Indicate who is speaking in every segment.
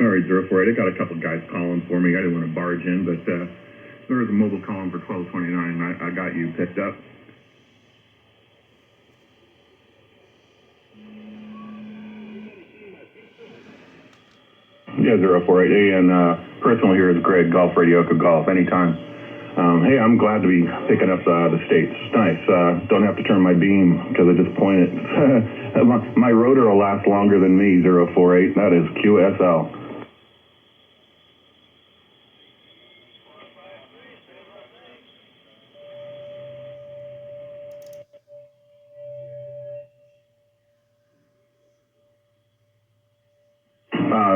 Speaker 1: All right, 048. I got a couple guys calling for me. I didn't want to barge in, but there was a mobile calling for 1229. I got you picked up. Yeah, 048. Hey, and personal here is Greg, Golf Radio Golf, anytime. Hey, I'm glad to be picking up the States. It's nice. Don't have to turn my beam because I just point it. My rotor will last longer than me, 048. That is QSL.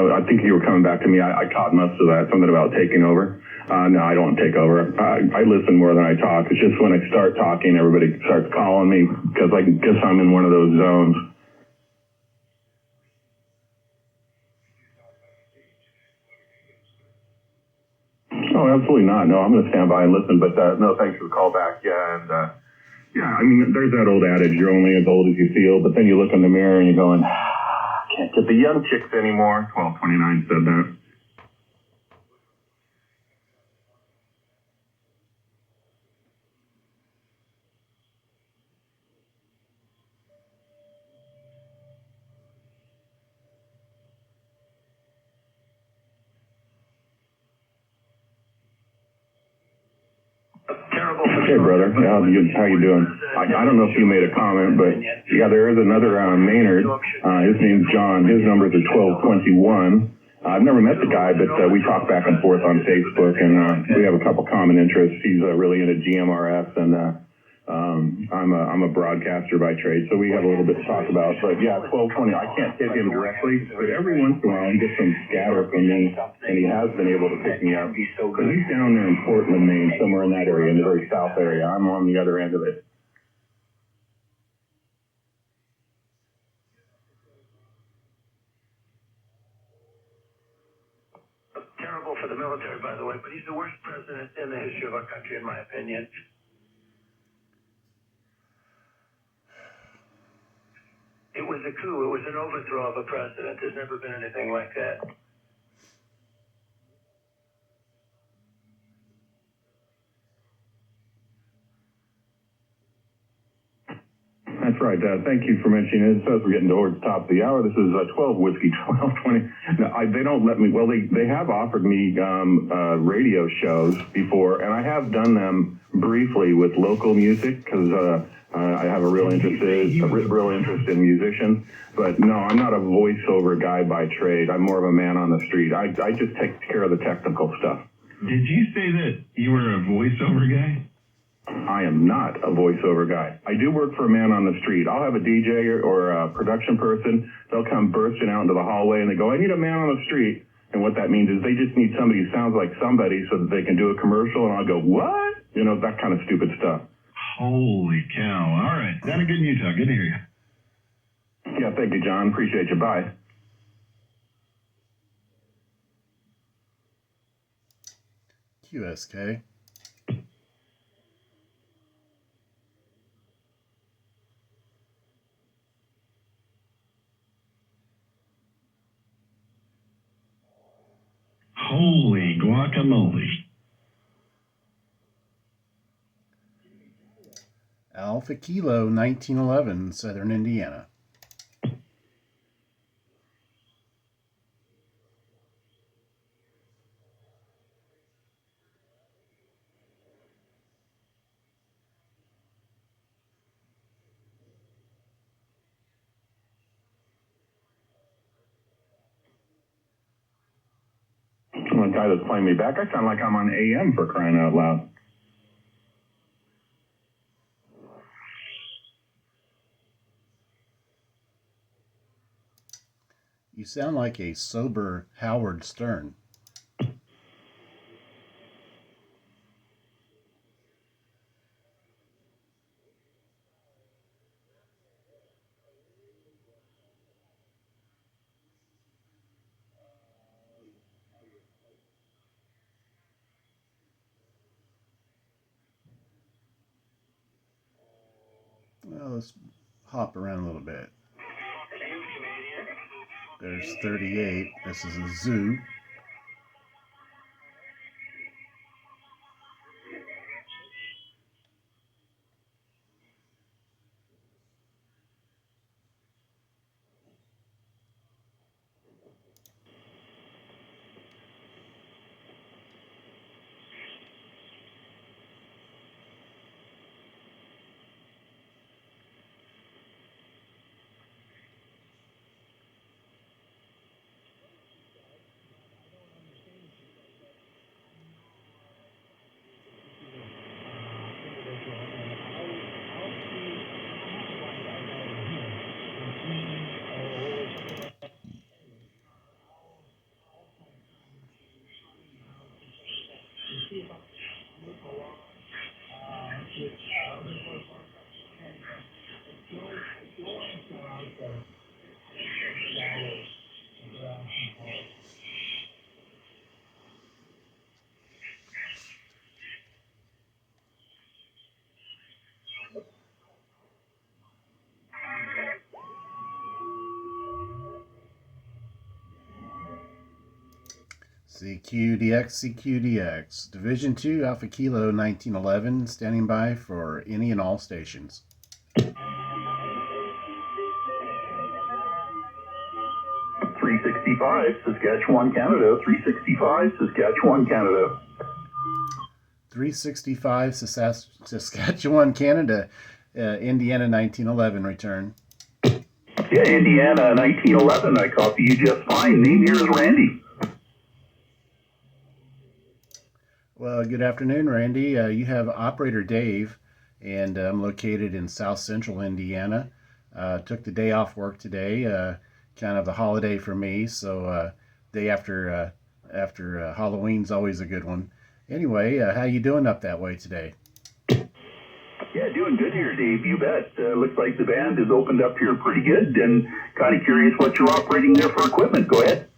Speaker 1: I think you were coming back to me. I caught most of that. Something about taking over. No, I don't take over. I listen more than I talk. It's just when I start talking, everybody starts calling me because I guess I'm in one of those zones. Oh, absolutely not. No, I'm going to stand by and listen. But no, thanks for the call back. Yeah, and yeah, I mean, there's that old adage: you're only as old as you feel. But then you look in the mirror and you're going, can't get the young chicks anymore. 1229 said that. Hey, brother. How you doing? I don't know if you made a comment, but yeah, there is another Maynard. His name's John. His numbers are 1221. I've never met the guy, but we talk back and forth on Facebook, and we have a couple common interests. He's really into GMRS, and I'm a broadcaster by trade, so we have a little bit to talk about. But yeah, 1220. I can't hit him directly, but every once in a while he gets some scatter from me, and he has been able to pick me up. Because he's down there in Portland, Maine, somewhere in that area, in the very south area. I'm on the other end of it.
Speaker 2: Terrible for the military, by the way, but he's the worst president in the history of our country, in my opinion. It was a coup. It was an overthrow of a president. There's never been anything like that.
Speaker 1: That's right. Thank you for mentioning it. It says we're getting towards the top of the hour. This is 12 Whiskey 1220. No, they don't let me. Well, they have offered me radio shows before, and I have done them briefly with local music because I have a real interest in musicians. But no, I'm not a voiceover guy by trade. I'm more of a man on the street. I just take care of the technical stuff.
Speaker 3: Did you say that you were a voiceover guy?
Speaker 1: I am not a voiceover guy. I do work for a man on the street. I'll have a DJ or a production person. They'll come bursting out into the hallway and they go, I need a man on the street. And what that means is they just need somebody who sounds like somebody so that they can do a commercial. And I'll go, what? You know, that kind of stupid stuff.
Speaker 3: Holy cow. All right. Sounded good in Utah. Good to hear you.
Speaker 1: Yeah, thank you, John. Appreciate you. Bye.
Speaker 4: QSK.
Speaker 3: Holy guacamole.
Speaker 4: Alpha Kilo 1911, Southern Indiana.
Speaker 1: The guy that's playing me back, I sound like I'm on AM for crying out loud.
Speaker 4: You sound like a sober Howard Stern. Well, let's hop around a little bit. There's 38. This is a zoo. CQDX, Division 2, Alpha Kilo 1911, standing by for any and all stations.
Speaker 5: 365, Saskatchewan, Canada. 365, Saskatchewan, Canada.
Speaker 4: 365, Saskatchewan, Canada, Indiana 1911, return.
Speaker 5: Yeah, Indiana 1911, I copy you just fine. Name here is Randy.
Speaker 4: Well, good afternoon, Randy. You have Operator Dave, and I'm located in South Central Indiana. Took the day off work today, kind of a holiday for me, so day after Halloween's always a good one. Anyway, how you doing up that way today?
Speaker 5: Yeah, doing good here, Dave. You bet. Looks like the band has opened up here pretty good, and kind of curious what you're operating there for equipment. Go ahead.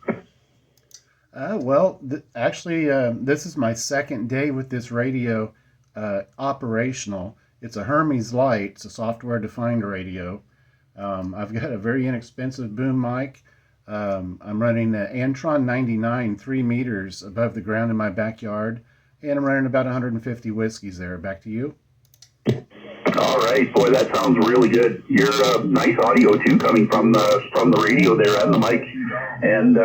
Speaker 4: Actually, this is my second day with this radio operational. It's a Hermes Lite. It's a software-defined radio. I've got a very inexpensive boom mic. I'm running the Antron 99, 3 meters above the ground in my backyard, and I'm running about 150 whiskeys there. Back to you.
Speaker 5: All right, boy, that sounds really good. You're nice audio too, coming from the radio there and the mic, and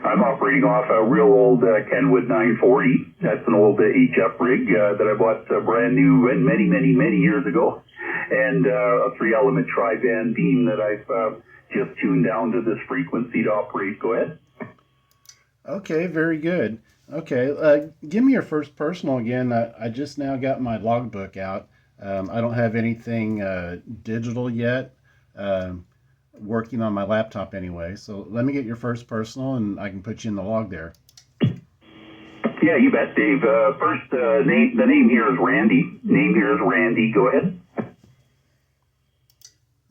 Speaker 5: I'm operating off a real old Kenwood 940. That's an old HF rig that I bought brand new many years ago, and a 3-element tri-band beam that I've just tuned down to this frequency to operate. Go ahead.
Speaker 4: Okay, very good. Okay, give me your first personal again. I just now got my logbook out. I don't have anything digital yet. Working on my laptop anyway. So let me get your first personal, and I can put you in the log there.
Speaker 5: Yeah, you bet, Dave. First, name. The name here is Randy. Name here is Randy. Go ahead.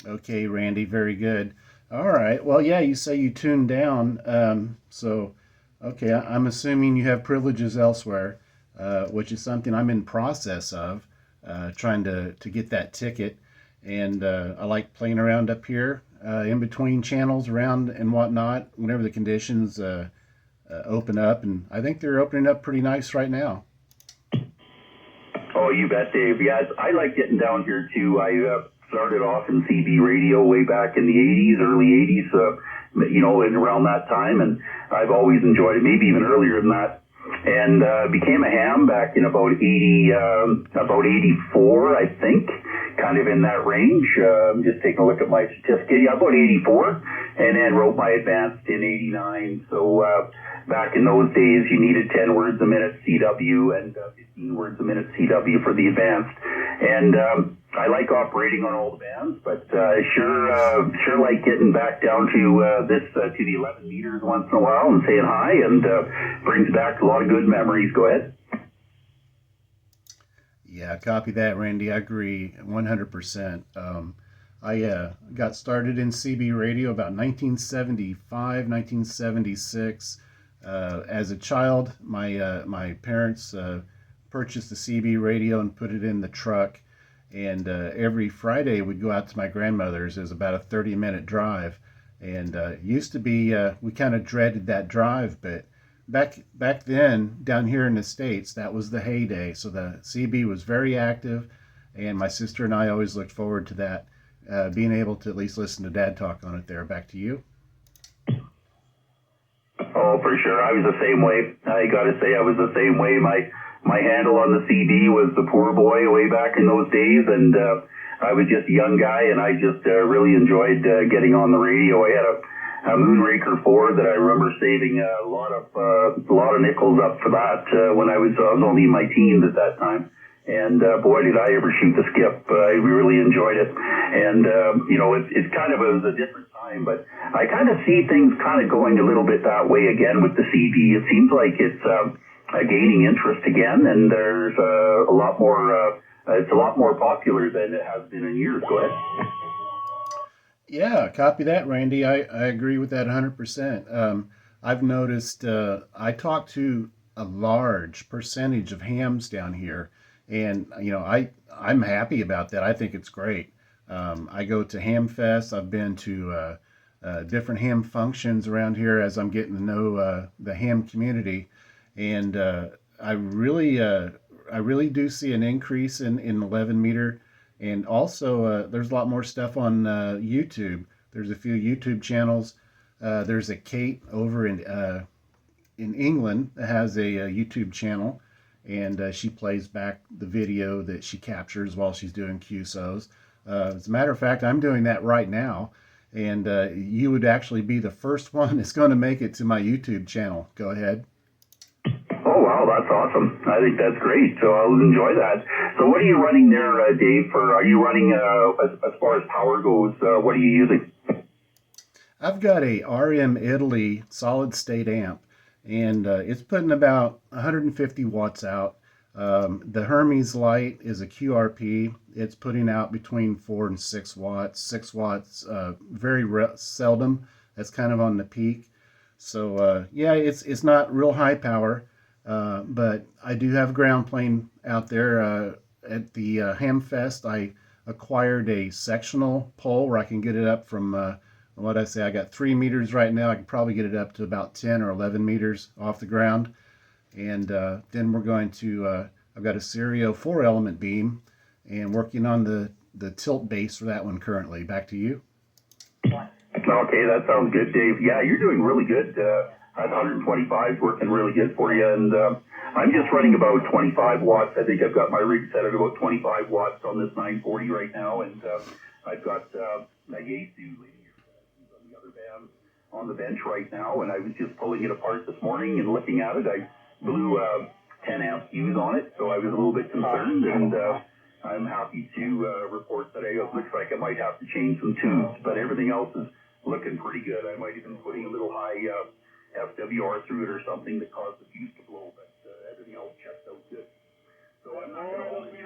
Speaker 4: Okay, Randy, very good. All right. Well, yeah, you say you tuned down. Okay, I'm assuming you have privileges elsewhere, which is something I'm in process of, trying to get that ticket. And I like playing around up here, in between channels, around and whatnot, whenever the conditions open up. And I think they're opening up pretty nice right now.
Speaker 5: Oh, you bet, Dave. Yeah, I like getting down here too. I started off in CB radio way back in the 80s, early 80s, and around that time, and I've always enjoyed it, maybe even earlier than that. And became a ham back in about 84, I think, kind of in that range. Just taking a look at my certificate. Yeah, about 84, and then wrote my advanced in 89. So back in those days, you needed 10 words a minute CW and 15 words a minute CW for the advanced. And I like operating on all the bands, but sure like getting back down to to the 11 meters once in a while and saying hi, and brings back a lot of good memories. Go ahead.
Speaker 4: Yeah, copy that, Randy. I agree 100%. I got started in CB radio about 1975, 1976. As a child, my parents purchased a CB radio and put it in the truck. And every Friday we'd go out to my grandmother's. It was about a 30-minute drive. And used to be, we kind of dreaded that drive, but back then, down here in the States, that was the heyday. So the CB was very active, and my sister and I always looked forward to that, being able to at least listen to Dad talk on it there. Back to you.
Speaker 5: Oh, for sure. I was the same way. I got to say, I was the same way. My handle on the CD was the poor boy way back in those days, and I was just a young guy, and I just really enjoyed getting on the radio. I had a Moonraker 4 that I remember saving a lot of nickels up for that when I was only in my teens at that time. And boy, did I ever shoot the skip. I really enjoyed it. And, it's kind of a different time, but I kind of see things kind of going a little bit that way again with the CB. It seems like it's gaining interest again, and there's a lot more, it's a lot more popular than it has been in years. Go ahead.
Speaker 4: Yeah, copy that, Randy. I agree with that 100%. I've noticed I talk to a large percentage of hams down here, and I'm happy about that. I think it's great. I go to Ham Fest. I've been to different ham functions around here as I'm getting to know the ham community, and I really do see an increase in 11 meter. And also, there's a lot more stuff on YouTube. There's a few YouTube channels. There's a Kate over in England that has a YouTube channel, and she plays back the video that she captures while she's doing QSOs. As a matter of fact, I'm doing that right now, and you would actually be the first one that's going to make it to my YouTube channel. Go ahead.
Speaker 5: Oh, wow, that's awesome. I think that's great. So I'll enjoy that. So what are you running there, Dave? Are you running, as far as power goes, what are you using?
Speaker 4: I've got a RM Italy solid state amp, and it's putting about 150 watts out. The Hermes Lite is a QRP. It's putting out between 4 and 6 watts. 6 watts, very seldom. That's kind of on the peak. So yeah, it's not real high power, but I do have ground plane out there. At the Hamfest, I acquired a sectional pole where I can get it up from what I say, I got 3 meters right now. I can probably get it up to about 10 or 11 meters off the ground. And then we're going to, I've got a Serio 4-element beam and working on the tilt base for that one currently. Back to you.
Speaker 5: Okay, that sounds good, Dave. Yeah, you're doing really good. 125 is working really good for you. And I'm just running about 25 watts. I think I've got my rig set at about 25 watts on this 940 right now. And I've got my Yaesu on the other band on the bench right now. And I was just pulling it apart this morning and looking at it. I blew 10 amp fuse on it, so I was a little bit concerned. And I'm happy to report that it looks like I might have to change some tubes, but everything else is looking pretty good. I might even putting a little high FWR through it or something that caused the fuse to blow, but everything else checked out good. So I'm not going to hold you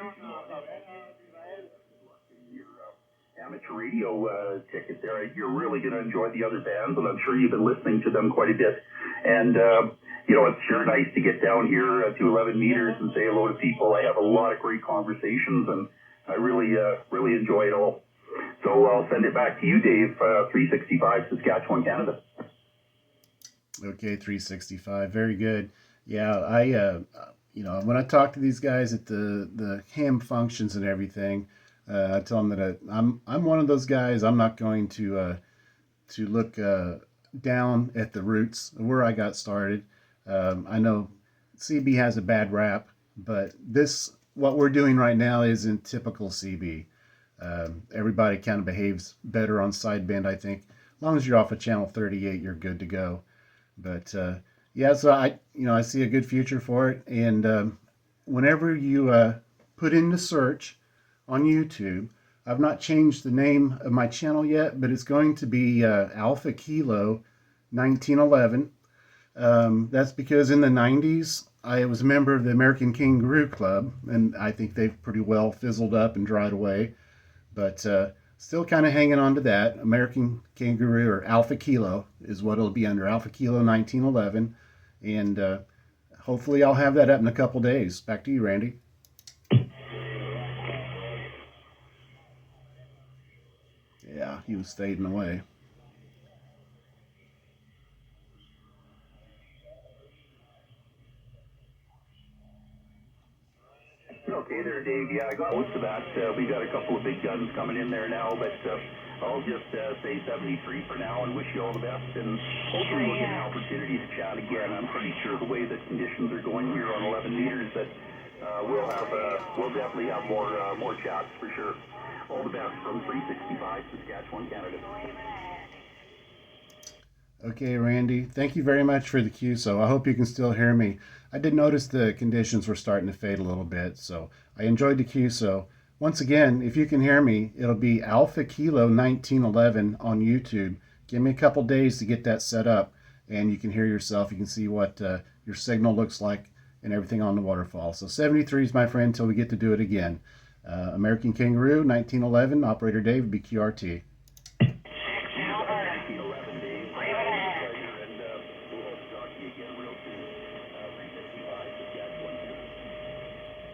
Speaker 5: your amateur radio ticket there. You're really going to enjoy the other bands, and I'm sure you've been listening to them quite a bit. And it's sure nice to get down here to 11 meters and say hello to people. I have a lot of great conversations, and I really enjoy it all. So I'll send it back to you, Dave, 365 Saskatchewan, Canada.
Speaker 4: Okay, 365, very good. Yeah, I when I talk to these guys at the ham functions and everything, I tell them that I'm one of those guys. I'm not going to look down at the roots of where I got started. I know CB has a bad rap, but what we're doing right now isn't typical CB. Everybody kind of behaves better on sideband, I think. As long as you're off of channel 38, you're good to go. But yeah, so I see a good future for it. And whenever you put into search on YouTube, I've not changed the name of my channel yet, but it's going to be Alpha Kilo 1911. That's because in the 90s, I was a member of the American Kangaroo Club, and I think they've pretty well fizzled up and dried away. But still kind of hanging on to that. American Kangaroo, or Alpha Kilo, is what it'll be under, Alpha Kilo 1911. And hopefully I'll have that up in a couple days. Back to you, Randy. Yeah, he was fading away.
Speaker 5: okay there, Dave. Yeah, I got most of that. We got a couple of big guns coming in there now, but I'll just say 73 for now and wish you all the best. And hopefully we'll get an opportunity to chat again. I'm pretty sure the way that conditions are going here on 11 meters that we'll definitely have more chats for sure. All the best from 365 Saskatchewan, Canada.
Speaker 4: Okay, Randy, thank you very much for the QSO. I hope you can still hear me. I did notice the conditions were starting to fade a little bit, so I enjoyed the QSO. Once again, if you can hear me, it'll be Alpha Kilo 1911 on YouTube. Give me a couple days to get that set up, and you can hear yourself. You can see what your signal looks like and everything on the waterfall. So 73 is my friend until we get to do it again. American Kangaroo 1911, Operator Dave, BQRT.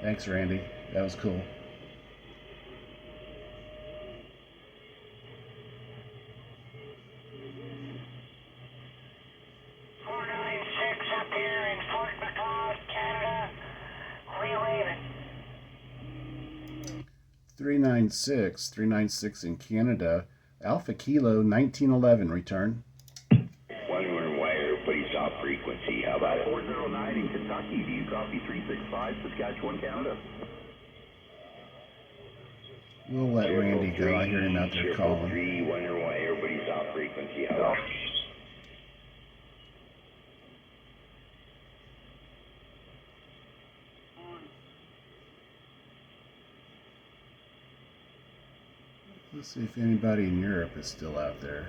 Speaker 4: Thanks, Randy. That was cool.
Speaker 6: Up here in Fort McLeod, Canada. Relay it.
Speaker 4: 396 in Canada. Alpha Kilo 1911, return.
Speaker 7: Wondering why everybody's off frequency. How about it?
Speaker 5: 409 in Kentucky. Do you copy 365 Saskatchewan, Canada?
Speaker 4: We'll let Randy go. I hear him out there calling.
Speaker 7: 3, wondering why everybody's off frequency. How about it?
Speaker 4: Let's see if anybody in Europe is still out there.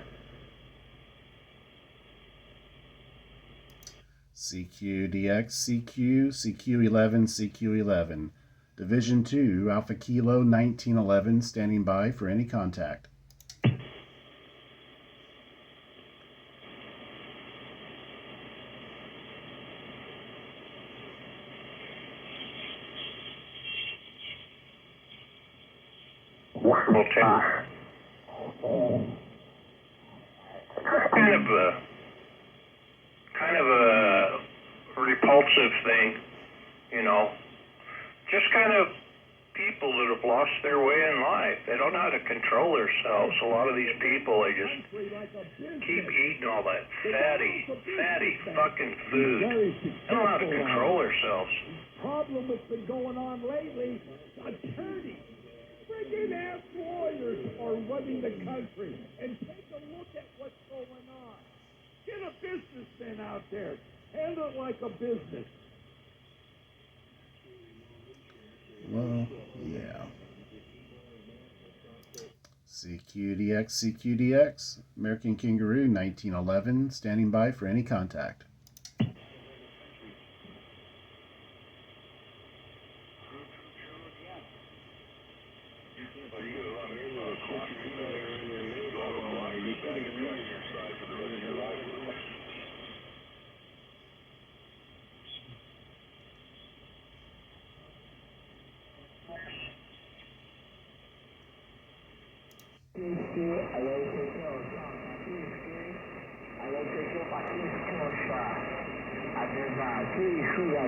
Speaker 4: CQDX, CQ, CQ11, CQ11. Division 2, Alpha Kilo 1911, standing by for any contact.
Speaker 2: Well, kind of a repulsive thing, you know. Just kind of people that have lost their way in life. They don't know how to control themselves. A lot of these people, they just keep eating all that fatty fucking food. They don't know how to control themselves.
Speaker 8: Problem that's been going on lately, attorneys, friggin' ass lawyers are running the country. And take a look at what's going on. Get a businessman out there. Handle it like a business.
Speaker 4: Well, yeah. CQDX, CQDX, American Kangaroo 1911, standing by for any contact.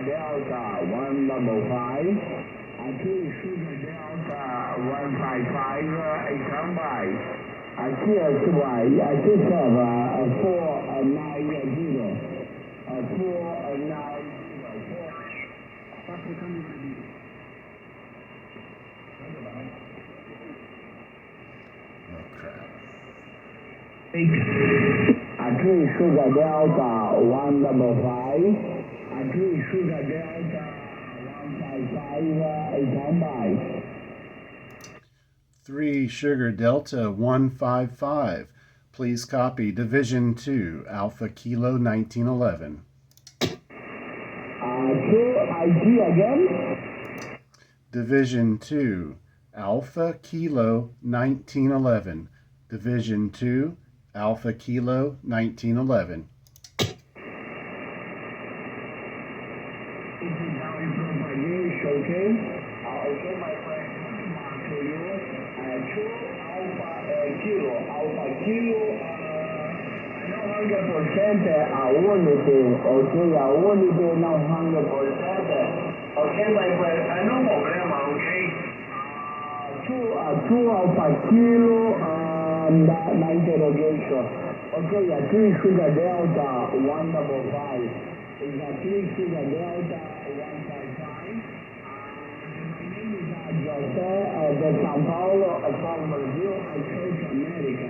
Speaker 9: Delta 155, Sugar Delta 155, standby. I just have 490, 490.
Speaker 4: Oh, crap.
Speaker 9: Sugar Delta 155. Sugar Delta 155, standby.
Speaker 4: 3 Sugar Delta 155. Please copy Division 2, Alpha Kilo 1911.
Speaker 9: 2 ID again?
Speaker 4: Division 2, Alpha Kilo 1911. Division 2, Alpha Kilo 1911.
Speaker 9: Okay, my friend, to you, 2 Alpha Kilo, not 100%, I want it, okay, I want it, not 100%, okay, my friend, no problema, 2 Alpha Kilo, na interrogation. Okay, 3 Sugar Delta 155. Is 3 Sugar Delta 155. My name is Jose de Sao Paulo from Brazil, South America.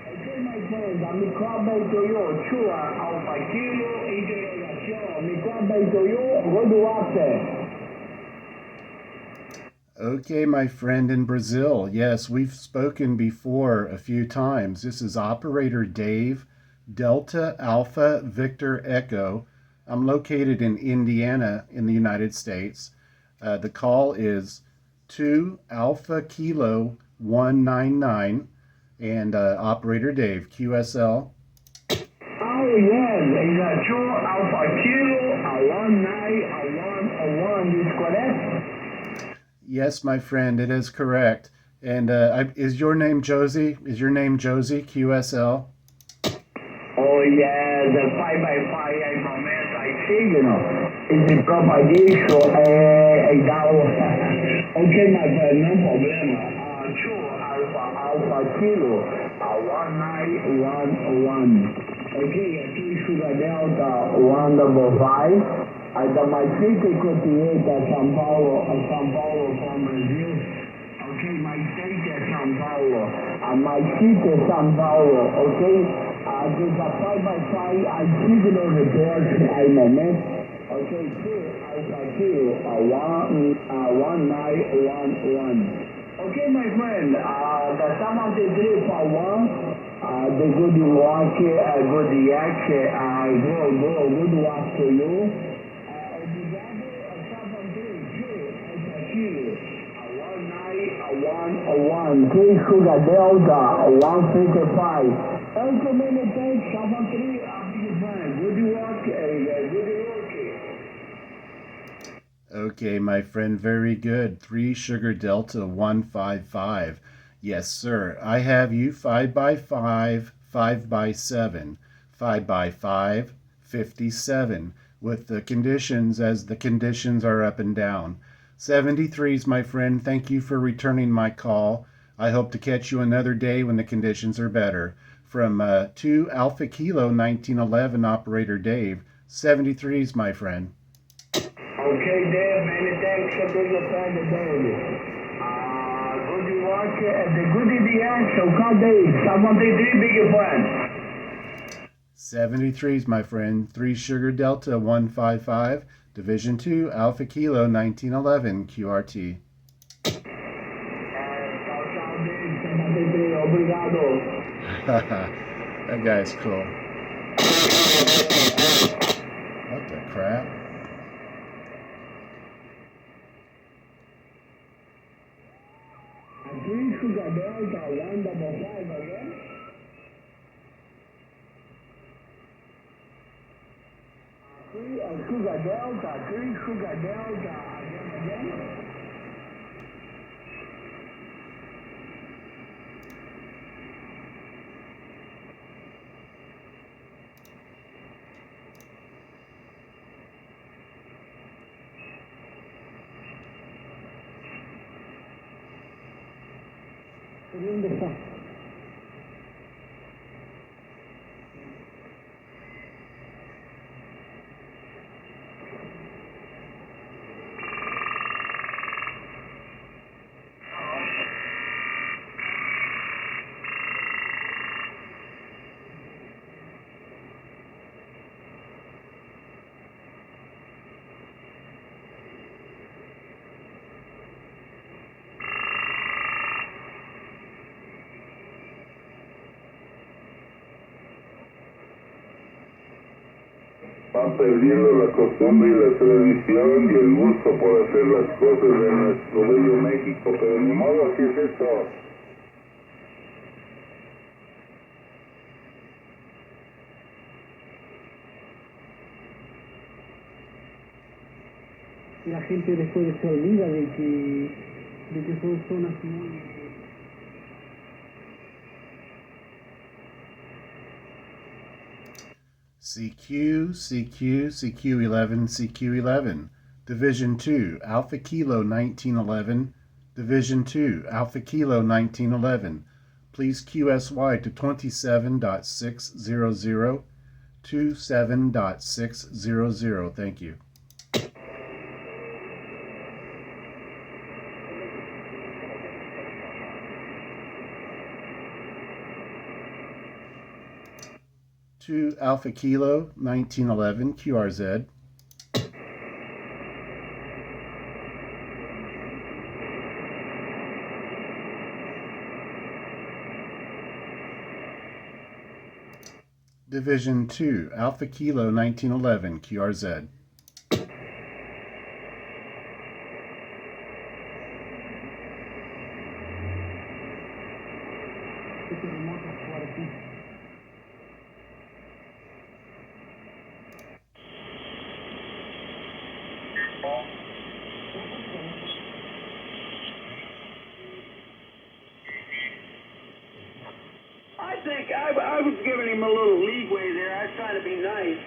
Speaker 9: Okay, my friends, mi corretto io, 2 Alpha Kilo, interrogation. Mi corretto io, what do I say?
Speaker 4: Okay, my friend in Brazil. Yes, we've spoken before a few times. This is Operator Dave, Delta Alpha Victor Echo. I'm located in Indiana in the United States. The call is 2 Alpha Kilo 199 and Operator Dave, QSL.
Speaker 9: Oh, yes, it's 2 Alpha Kilo 19101, is correct?
Speaker 4: Yes, my friend, it is correct. And is your name Josie? Is your name Josie, QSL?
Speaker 9: Oh, yeah, the 5x5 I promise, I see, you know. It's a propagation, okay, my friend, no problem. 2 Alpha Kilo 1911. Okay, 3 Sugar Delta 155. My city coordinate Sao Paulo from Brazil. Okay, my state is Sao Paulo. My city is Sao Paulo. Okay, there's a 5x5. I signal report I moment. Okay, 2 Alpha Kilo 1911. Okay, my friend. The 73 for 1. The good work, good yak. Good work to you. One, 3 Sugar Delta 155. Also, many thanks, 73, big friend. Good work, good work.
Speaker 4: Okay, my friend, very good. 3 Sugar Delta 155. Yes, sir. I have you 5x5, 5x7, 5x5, 57, with the conditions as the conditions are up and down. 73s, my friend, thank you for returning my call. I hope to catch you another day when the conditions are better. From 2 Alpha Kilo 1911, Operator Dave. 73s, my friend.
Speaker 9: Okay, Dave, many thanks for your friend, Dave. Good work, the good idea, so call Dave. 73, big friend.
Speaker 4: 73s, my friend. 3 Sugar Delta 155. Division 2, Alpha Kilo 1911, QRT. That guy's cool. What the crap?
Speaker 9: Sugar Delta 155 again. Sugar Delta, 3 Sugar Delta, again. ¿Dónde está?
Speaker 10: Va perdiendo la costumbre y la tradición y el gusto por hacer las cosas de nuestro bello México, pero ni modo, así es esto.
Speaker 9: La gente después se olvida de que son zonas muy...
Speaker 4: CQ, CQ, CQ11, CQ11. Division 2, Alpha Kilo 1911, Division 2, Alpha Kilo 1911. Please QSY to 27.600, 27.600. Thank you. To Alpha Kilo 1911 QRZ. Division 2 Alpha Kilo 1911 QRZ.
Speaker 11: I think I was giving him a little leeway there. I was trying to be nice.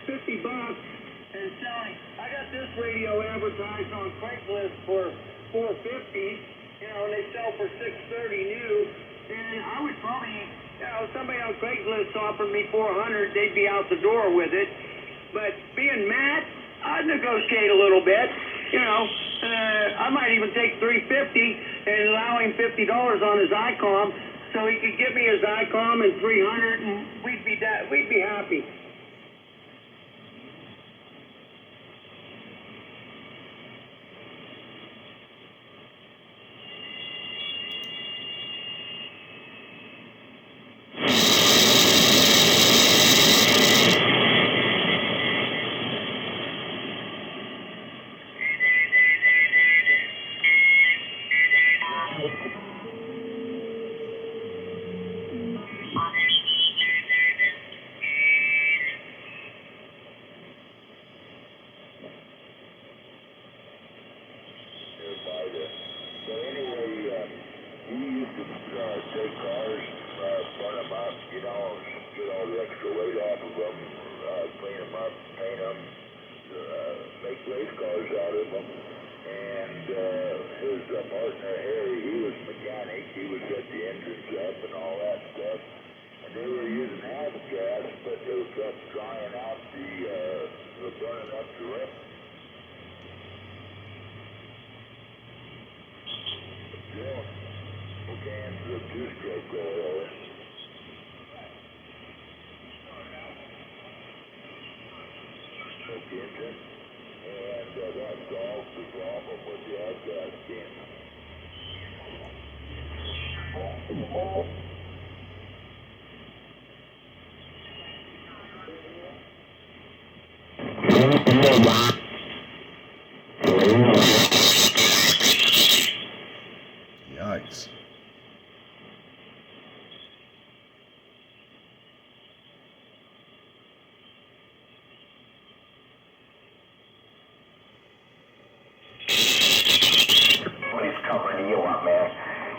Speaker 11: $50 and selling. I got this radio advertised on Craigslist for $450. You know, and they sell for $630 new. And I would probably, you know, somebody on Craigslist offered me $400, they'd be out the door with it. But being Matt, I'd negotiate a little bit. You know, I might even take $350 and allow him $50 on his ICOM, so he could give me his ICOM and $300, and we'd be happy.
Speaker 4: Yikes.
Speaker 6: Somebody's covering you up, man.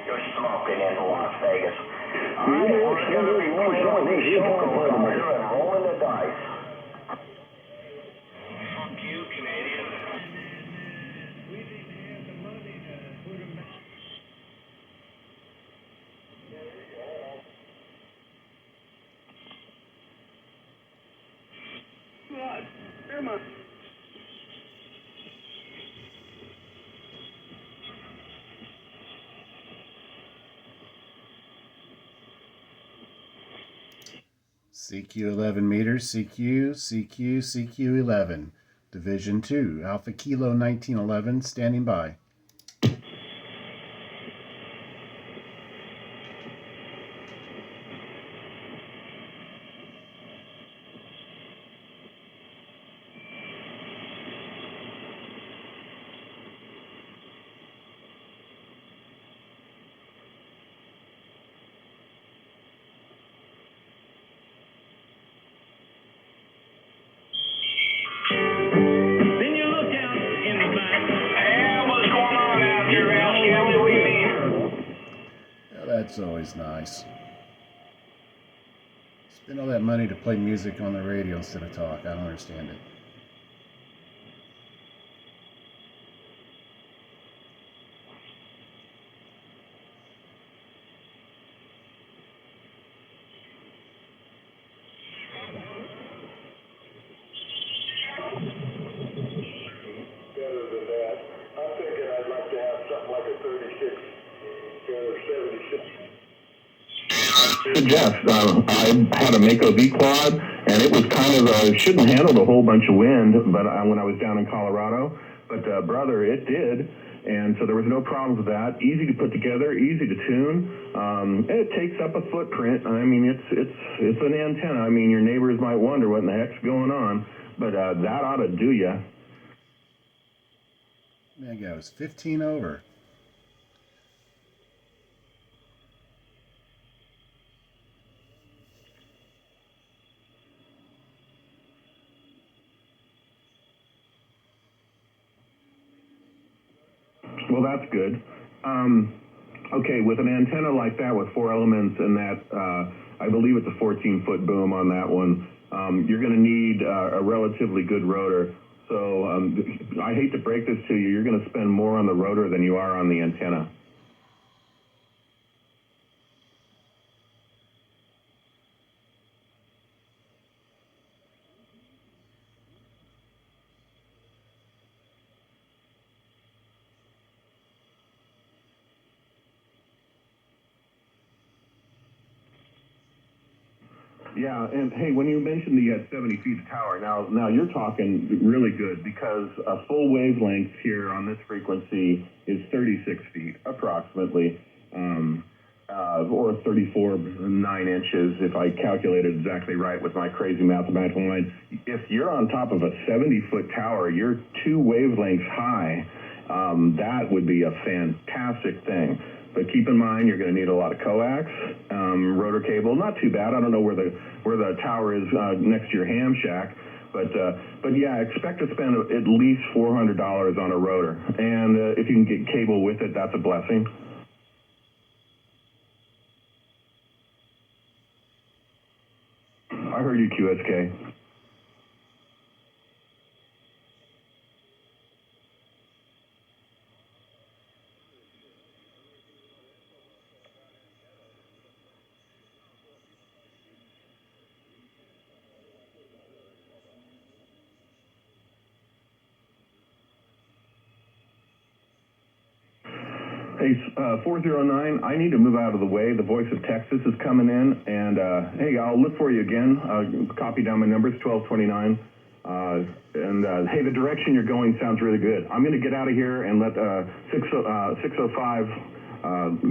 Speaker 6: You're smoking in Las Vegas. I want you to be playing with these showgirls out here and rolling the dice. Fuck you, Canadian.
Speaker 11: Come on.
Speaker 4: CQ 11 meters, CQ, CQ, CQ 11. Division 2, Alpha Kilo 1911, standing by. That's always nice. Spend all that money to play music on the radio instead of talk. I don't understand it.
Speaker 1: suggest. I had a Mako V quad, and it was kind of shouldn't handle a whole bunch of wind, but when I was down in Colorado, but brother, it did, and so there was no problems with that. Easy to put together, easy to tune. It takes up a footprint. I mean, it's an antenna. I mean, your neighbors might wonder what in the heck's going on, but that ought to do ya.
Speaker 4: There you go. It's 15 over.
Speaker 1: Well, that's good. Okay, with an antenna like that with 4 elements and that, I believe it's a 14-foot boom on that one, you're going to need a relatively good rotor. So I hate to break this to you, you're going to spend more on the rotor than you are on the antenna. Yeah, and hey, when you mentioned the 70 feet of tower, now you're talking really good because a full wavelength here on this frequency is 36 feet approximately, or 34.9 inches if I calculated exactly right with my crazy mathematical mind. If you're on top of a 70-foot tower, you're 2 wavelengths high. That would be a fantastic thing. But keep in mind, you're going to need a lot of coax, rotor cable. Not too bad. I don't know where the tower is next to your ham shack, but yeah, expect to spend at least $400 on a rotor. And if you can get cable with it, that's a blessing. I heard you, QSK. Hey, 409, I need to move out of the way. The voice of Texas is coming in, and hey, I'll look for you again. Copy down my numbers, 1229. Hey, the direction you're going sounds really good. I'm going to get out of here and let 605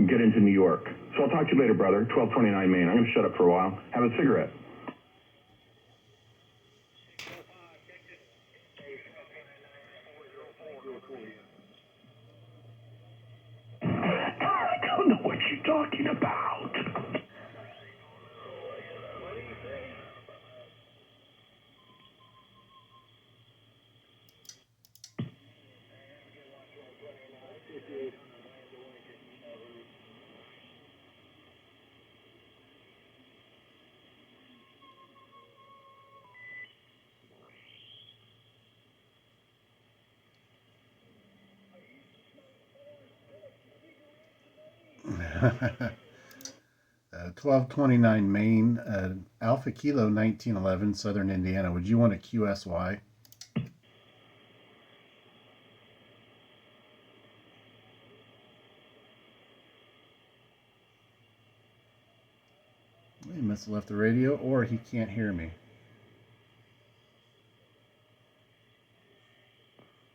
Speaker 1: get into New York. So I'll talk to you later, brother. 1229 Main. I'm going to shut up for a while. Have a cigarette. I don't know what you're talking about.
Speaker 4: uh, 1229 Main, Alpha Kilo 1911, Southern Indiana. Would you want a QSY? He must have left the radio, or he can't hear me.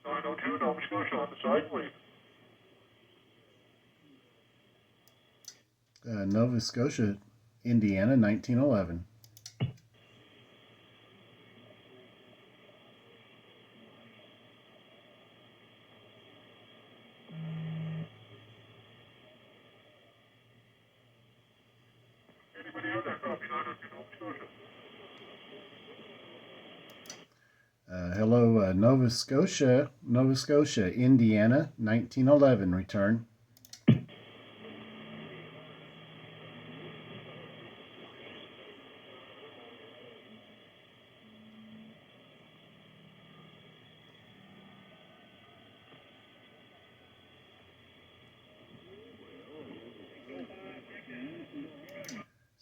Speaker 8: 902 Nova Scotia on the side, please.
Speaker 4: Nova Scotia, Indiana, 1911.
Speaker 8: Anybody out there? Copy 902 Nova Scotia.
Speaker 4: Hello, Nova Scotia, Indiana, 1911. Return.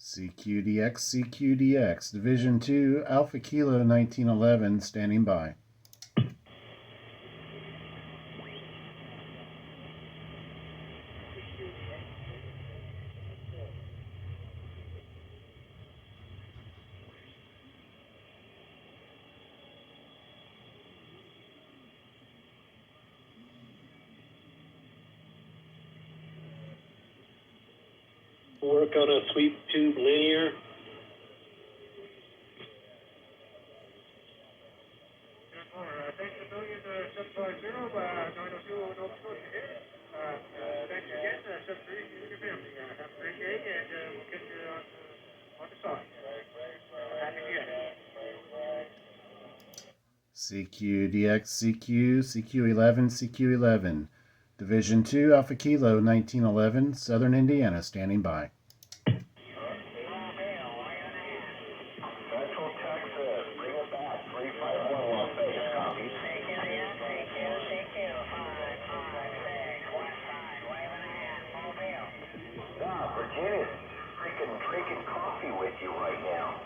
Speaker 4: CQDX, Division 2, Alpha Kilo 1911, standing by.
Speaker 11: Work on a sweep tube linear.
Speaker 8: Thanks a million, 750, 902, Nova Scotia here. Thanks again, 73, you and your family. Have a great day, and we'll catch you on the side. Happy New Year.
Speaker 4: CQ, DX, CQ, CQ11, CQ11. Division 2, Alpha Kilo, 1911, Southern Indiana, standing by.
Speaker 6: Central Texas, bring it back. 351 Las Vegas, copy. Yeah, Virginia's freaking drinking coffee with you right now.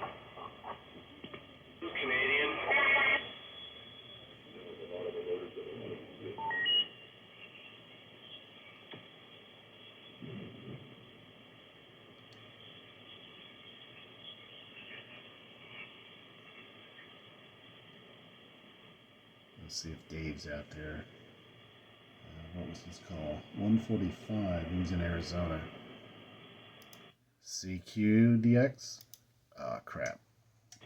Speaker 11: Canadian.
Speaker 4: Let's see if Dave's out there. What was his call? 145. He was in Arizona. CQ, DX. Ah, crap.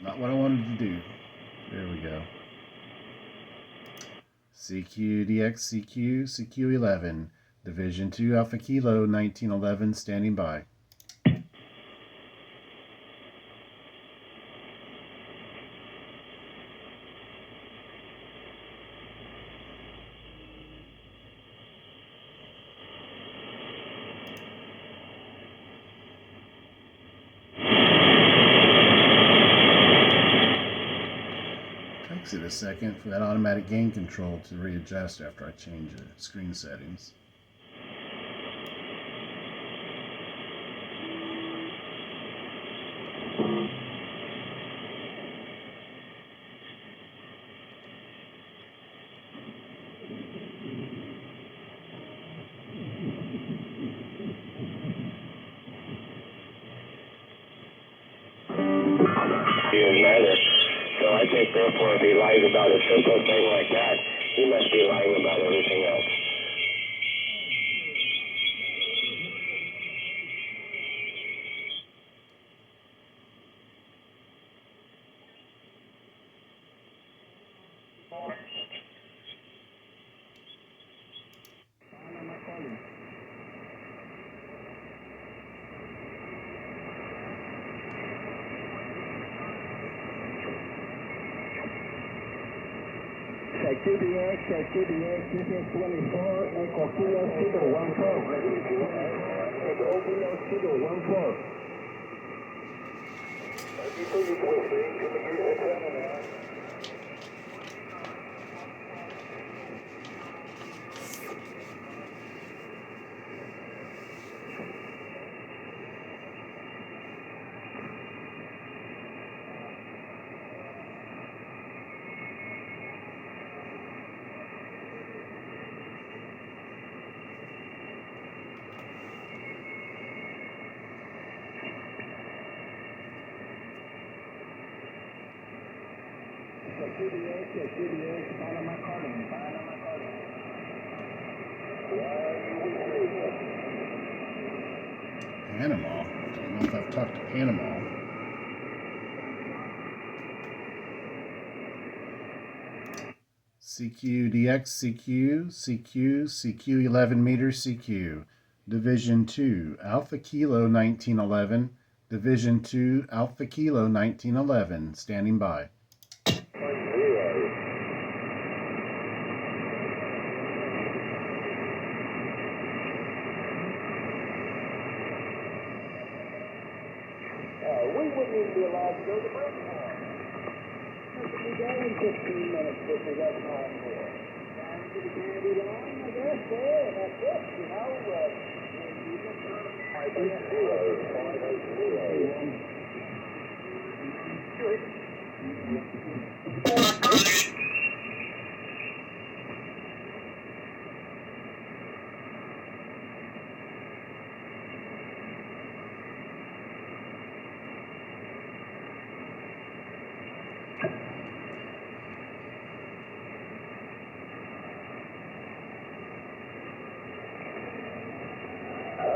Speaker 4: Not what I wanted to do. There we go. CQ, DX, CQ, CQ11. Division 2, Alpha Kilo, 1911, standing by. Takes it a second for that automatic gain control to readjust after I change the screen settings.
Speaker 6: Neither. So I think, therefore, if he lies about a simple thing like that, he must be lying about everything else.
Speaker 9: QDX, this is 24, Echo Kilo Kilo 14. Echo Kilo Kilo 14. QDX, Panama calling.
Speaker 4: Panama? Don't know if I've talked to Panama. CQ, DX, CQ, CQ, CQ11 meters, CQ. Division 2, Alpha Kilo 1911. Division 2, Alpha Kilo 1911, standing by.
Speaker 9: We wouldn't even be allowed to go to break for. We could be going in 15 minutes if we got time for it. Time to be candy long, I guess, there, and that's it, you know.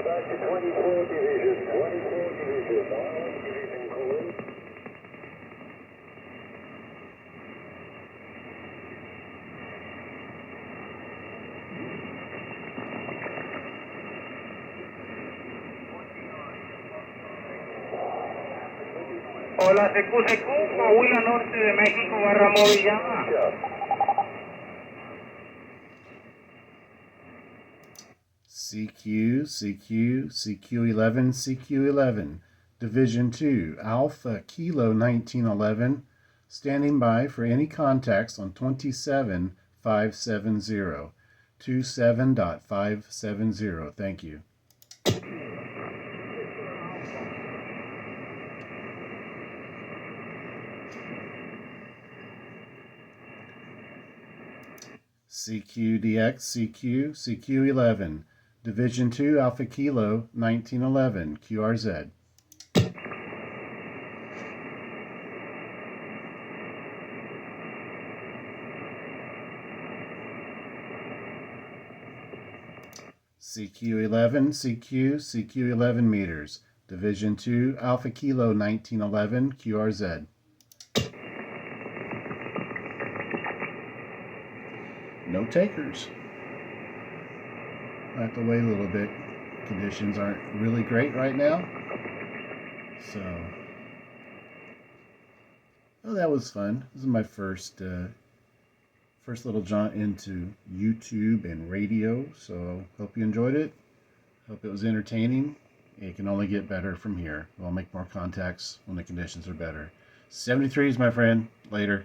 Speaker 6: back to 24 Division. 24 Division. Division calling.
Speaker 11: Hola, CQCQ, Coahuila Norte de México, barra Movillama.
Speaker 4: CQ, CQ, CQ11, CQ11, Division 2, Alpha Kilo 1911, standing by for any contacts on 27570, 27.570. Thank you. CQDX, CQ, CQ11, Division 2, Alpha Kilo 1911, QRZ. CQ11, CQ, CQ11 meters, Division 2, Alpha Kilo 1911, QRZ. No takers. I have to wait a little bit. Conditions aren't really great right now. So, oh, that was fun. This is my first little jaunt into YouTube and radio. So, hope you enjoyed it. Hope it was entertaining. It can only get better from here. We'll make more contacts when the conditions are better. 73s, my friend. Later.